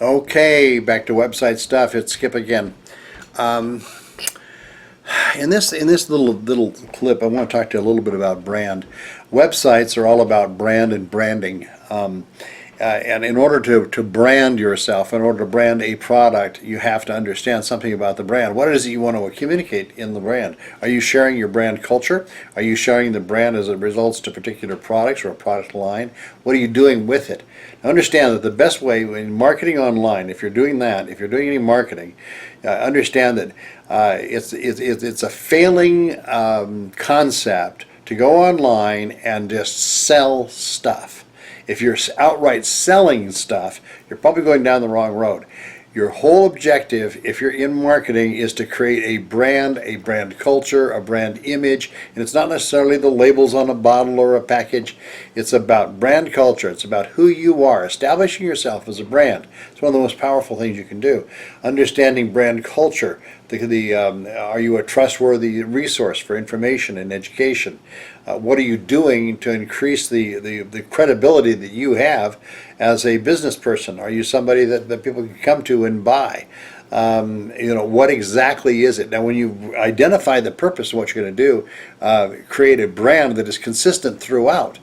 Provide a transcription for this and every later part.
Okay, back to website stuff. It's Skip again. Um, in this little clip, I want to talk to you a little bit about brand. Websites are all about brand and branding. And in order to brand yourself, in order to brand a product, you have to understand something about the brand. What is it you want to communicate in the brand? Are you sharing your brand culture? Are you sharing the brand as it results to particular products or a product line? What are you doing with it? Now understand that the best way in marketing online, if you're doing that, if you're doing any marketing, understand that it's a failing concept to go online and just sell stuff. If you're outright selling stuff, you're probably going down the wrong road. Your whole objective, if you're in marketing, is to create a brand culture, a brand image, and it's not necessarily the labels on a bottle or a package. It's about brand culture. It's about who you are, establishing yourself as a brand. It's one of the most powerful things you can do. Understanding brand culture. Are you a trustworthy resource for information and education? What are you doing to increase the credibility that you have as a business person? Are you somebody that people can come to and buy? What exactly is it? Now, when you identify the purpose of what you're going to do, create a brand that is consistent throughout.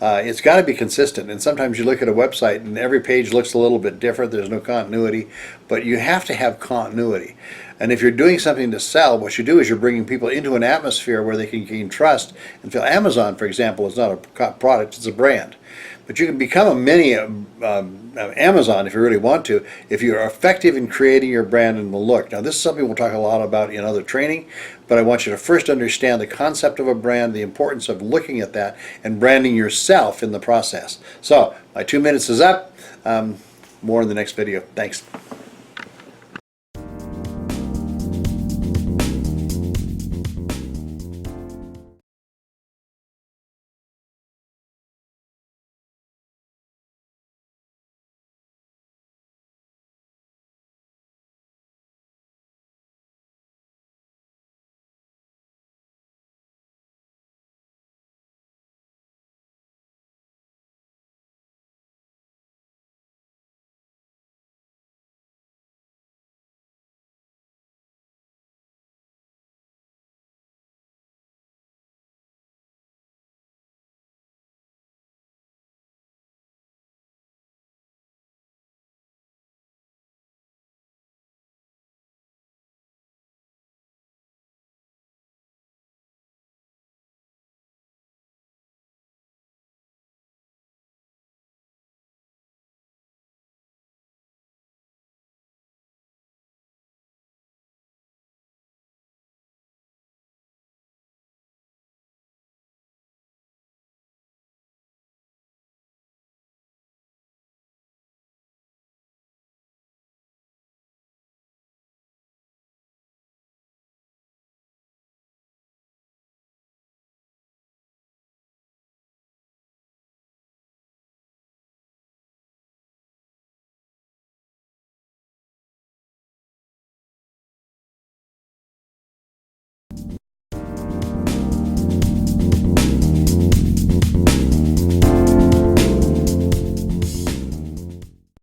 It's got to be consistent, and sometimes you look at a website and every page looks a little bit different. There's no continuity, but you have to have continuity. And if you're doing something to sell, what you do is you're bringing people into an atmosphere where they can gain trust and feel. Amazon, for example, is not a product, it's a brand. But you can become a mini Amazon if you really want to, if you're effective in creating your brand and the look. Now, this is something we'll talk a lot about in other training, but I want you to first understand the concept of a brand, the importance of looking at that, and branding yourself in the process. So, my 2 minutes is up. More in the next video. Thanks.